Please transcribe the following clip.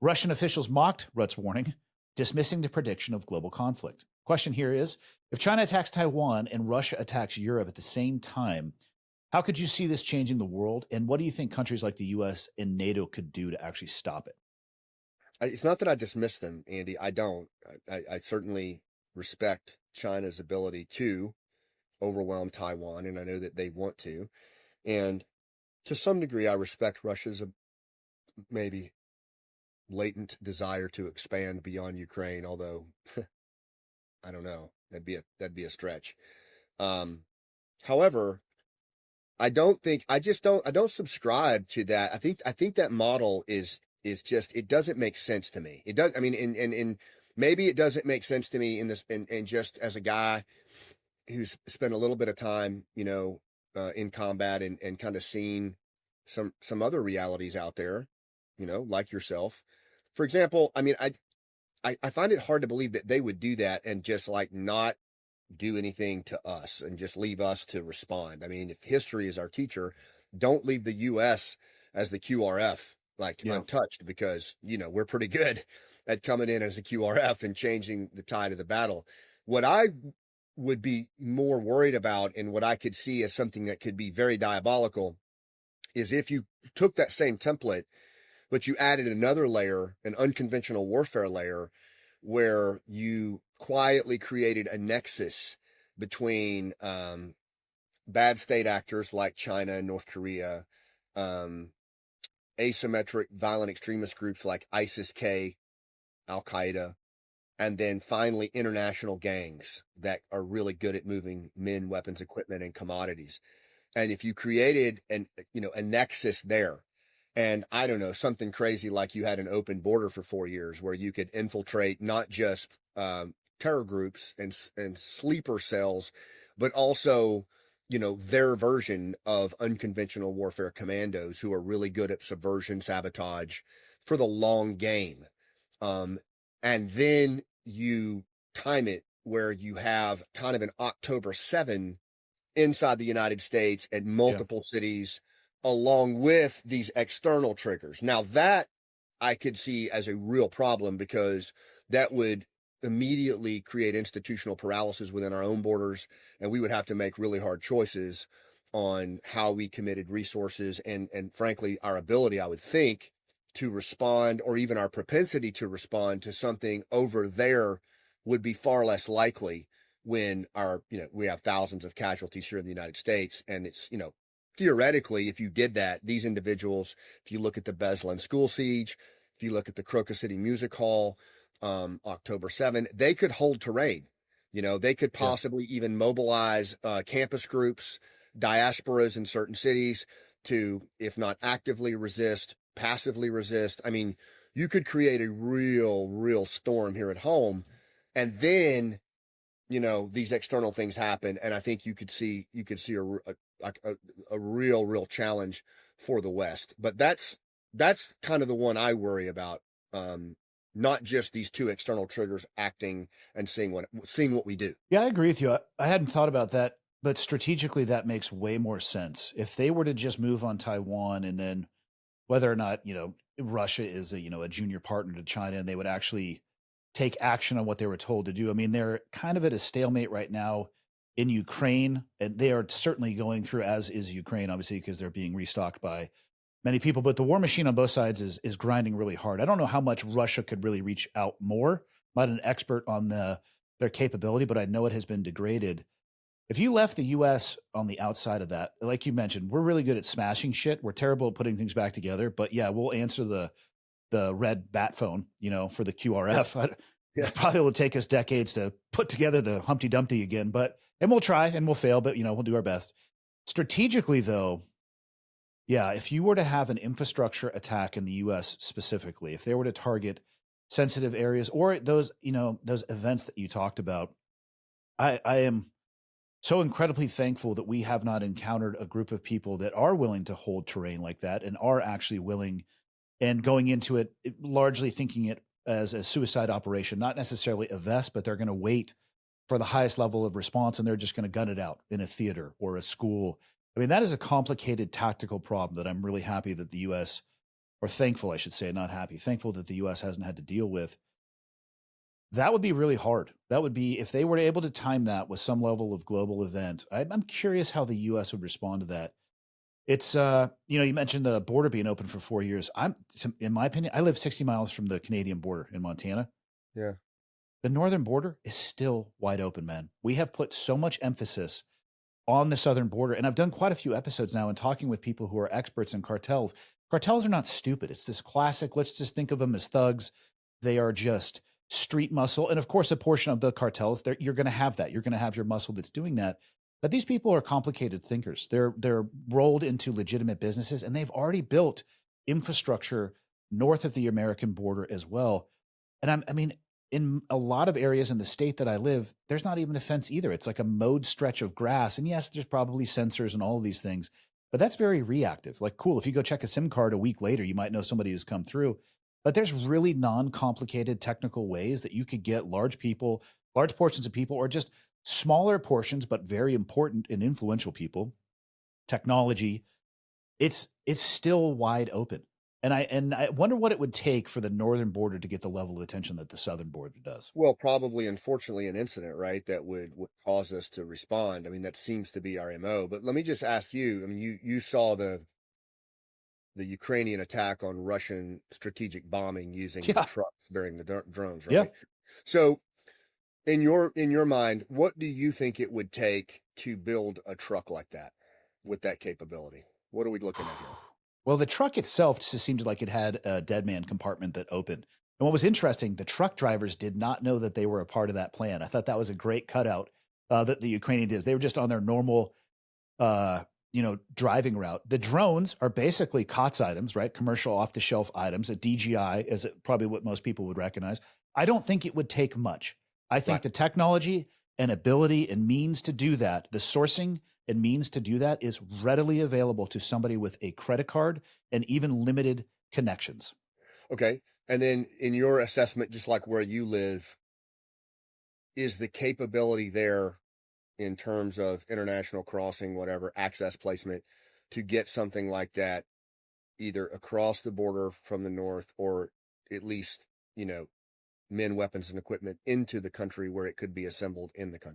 Russian officials mocked Rutte's warning, dismissing the prediction of global conflict. Question here is, if China attacks Taiwan and Russia attacks Europe at the same time, how could you see this changing the world? And what do you think countries like the US and NATO could do to actually stop it? It's not that I dismiss them, Andy. I don't. I certainly respect China's ability to overwhelm Taiwan, and I know that they want to. And to some degree, I respect Russia's maybe latent desire to expand beyond Ukraine, although I don't know. That'd be a stretch. However, I don't subscribe to that. I think that model is just, it doesn't make sense to me. It does. I mean, and maybe it doesn't make sense to me in just as a guy who's spent a little bit of time, in combat and kind of seen some other realities out there, like yourself. For example, I mean, I find it hard to believe that they would do that and just like not do anything to us and just leave us to respond. I mean, if history is our teacher, don't leave the U.S. as the QRF, untouched, because, we're pretty good at coming in as a QRF and changing the tide of the battle. What I would be more worried about, and what I could see as something that could be very diabolical, is if you took that same template, but you added another layer, an unconventional warfare layer, where you quietly created a nexus between bad state actors like China and North Korea, asymmetric violent extremist groups like ISIS-K, Al-Qaeda, and then finally international gangs that are really good at moving men, weapons, equipment, and commodities. And if you created a nexus there, and I don't know, something crazy like you had an open border for 4 years where you could infiltrate not just terror groups and sleeper cells, but also, their version of unconventional warfare commandos who are really good at subversion, sabotage for the long game. And then you time it where you have kind of an October 7 inside the United States at multiple cities, along with these external triggers. Now that I could see as a real problem, because that would immediately create institutional paralysis within our own borders, and we would have to make really hard choices on how we committed resources and frankly, our ability, I would think, to respond, or even our propensity to respond to something over there, would be far less likely when we have thousands of casualties here in the United States. And it's, theoretically, if you did that, these individuals, if you look at the Beslan school siege, if you look at the Crocus City Music Hall, October 7, they could hold terrain. They could possibly even mobilize campus groups, diasporas in certain cities to, if not actively resist, passively resist. I mean, you could create a real storm here at home, and then, these external things happen. And I think you could see a real challenge for the West. But that's kind of the one I worry about. Not just these two external triggers acting and seeing what we do. Yeah, I agree with you. I hadn't thought about that, but strategically that makes way more sense. If they were to just move on Taiwan, and then whether or not, Russia is a junior partner to China, and they would actually take action on what they were told to do. I mean, they're kind of at a stalemate right now in Ukraine, and they are certainly going through, as is Ukraine, obviously, because they're being restocked by many people, but the war machine on both sides is grinding really hard. I don't know how much Russia could really reach out more. I'm not an expert on their capability, but I know it has been degraded. If you left the U.S. on the outside of that, like you mentioned, we're really good at smashing shit. We're terrible at putting things back together. But yeah, we'll answer the red bat phone, for the QRF. Yeah. It probably will take us decades to put together the Humpty Dumpty again, and we'll try and we'll fail, but we'll do our best. Strategically, though, yeah, if you were to have an infrastructure attack in the U.S. specifically, if they were to target sensitive areas or those events that you talked about, I am so incredibly thankful that we have not encountered a group of people that are willing to hold terrain like that and are actually willing and going into it largely thinking it as a suicide operation, not necessarily a vest, but they're going to wait for the highest level of response and they're just going to gun it out in a theater or a school. I mean, that is a complicated tactical problem that I'm really happy that the U.S. or thankful, I should say, not happy, thankful that the U.S. hasn't had to deal with. That would be really hard. That would be, if they were able to time that with some level of global event. I'm curious how the U.S. would respond to that. It's, you mentioned the border being open for 4 years. In my opinion, I live 60 miles from the Canadian border in Montana. Yeah. The northern border is still wide open, man. We have put so much emphasis on the southern border. And I've done quite a few episodes now and talking with people who are experts in cartels. Cartels are not stupid. It's this classic, let's just think of them as thugs. They are just street muscle. And of course, a portion of the cartels, you're going to have that. You're going to have your muscle that's doing that. But these people are complicated thinkers. They're rolled into legitimate businesses, and they've already built infrastructure north of the American border as well. And I mean, in a lot of areas in the state that I live, there's not even a fence either. It's like a mowed stretch of grass. And yes, there's probably sensors and all of these things, but that's very reactive. Like, cool, if you go check a SIM card a week later, you might know somebody who's come through. But there's really non-complicated technical ways that you could get large portions of people, or just smaller portions, but very important and influential people, technology. It's still wide open. And I wonder what it would take for the northern border to get the level of attention that the southern border does. Well, probably, unfortunately, an incident, right, that would cause us to respond. I mean, that seems to be our MO. But let me just ask you, I mean, you saw the Ukrainian attack on Russian strategic bombing using the trucks bearing the drones, right? Yeah. So in your mind, what do you think it would take to build a truck like that with that capability? What are we looking at here? Well, the truck itself just seemed like it had a dead man compartment that opened. And what was interesting, the truck drivers did not know that they were a part of that plan. I thought that was a great cutout that the Ukrainian did. They were just on their normal, driving route. The drones are basically COTS items, right? Commercial off-the-shelf items. A DJI is probably what most people would recognize. I don't think it would take much. I think the technology and ability and means to do that, the sourcing and means to do that, is readily available to somebody with a credit card and even limited connections. Okay. And then in your assessment, just like where you live, is the capability there in terms of international crossing, whatever, access placement, to get something like that either across the border from the north, or at least, men, weapons, and equipment into the country where it could be assembled in the country?